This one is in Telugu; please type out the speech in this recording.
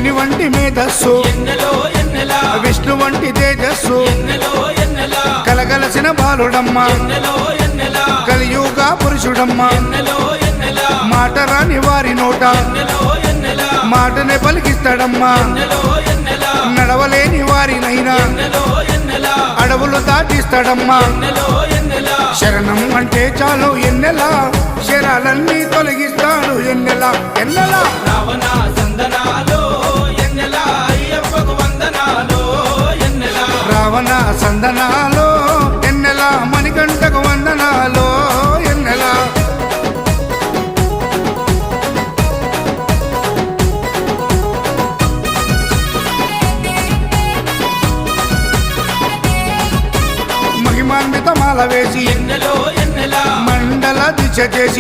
అగ్ని వంటి మేధస్సు విష్ణు వంటి తేజస్సు కలగలసిన బాలుడమ్మ కలియుగ పురుషుడమ్మ మాట రాని వారి నోట మాటనే పలికిస్తాడమ్మా నడవలేని వారినైనా అడవులు దాటిస్తాడమ్మా శరణం అంటే చాలు ఎన్నెలా శరాలన్నీ తొలగిస్తాడు ఎన్నెలా ఎన్నెలా రావణ సందనాలో ఎన్నెలా అయ్యప్పకు వందనాలో ఎన్నెలా రావణ సందనాలో ఎన్నెలా మణికంఠకు వందనాలో ఎన్నెలా మహిమాన్విత మాల వేసి ఎన్నెలో ఎన్నెలా మండల దిశ చేసి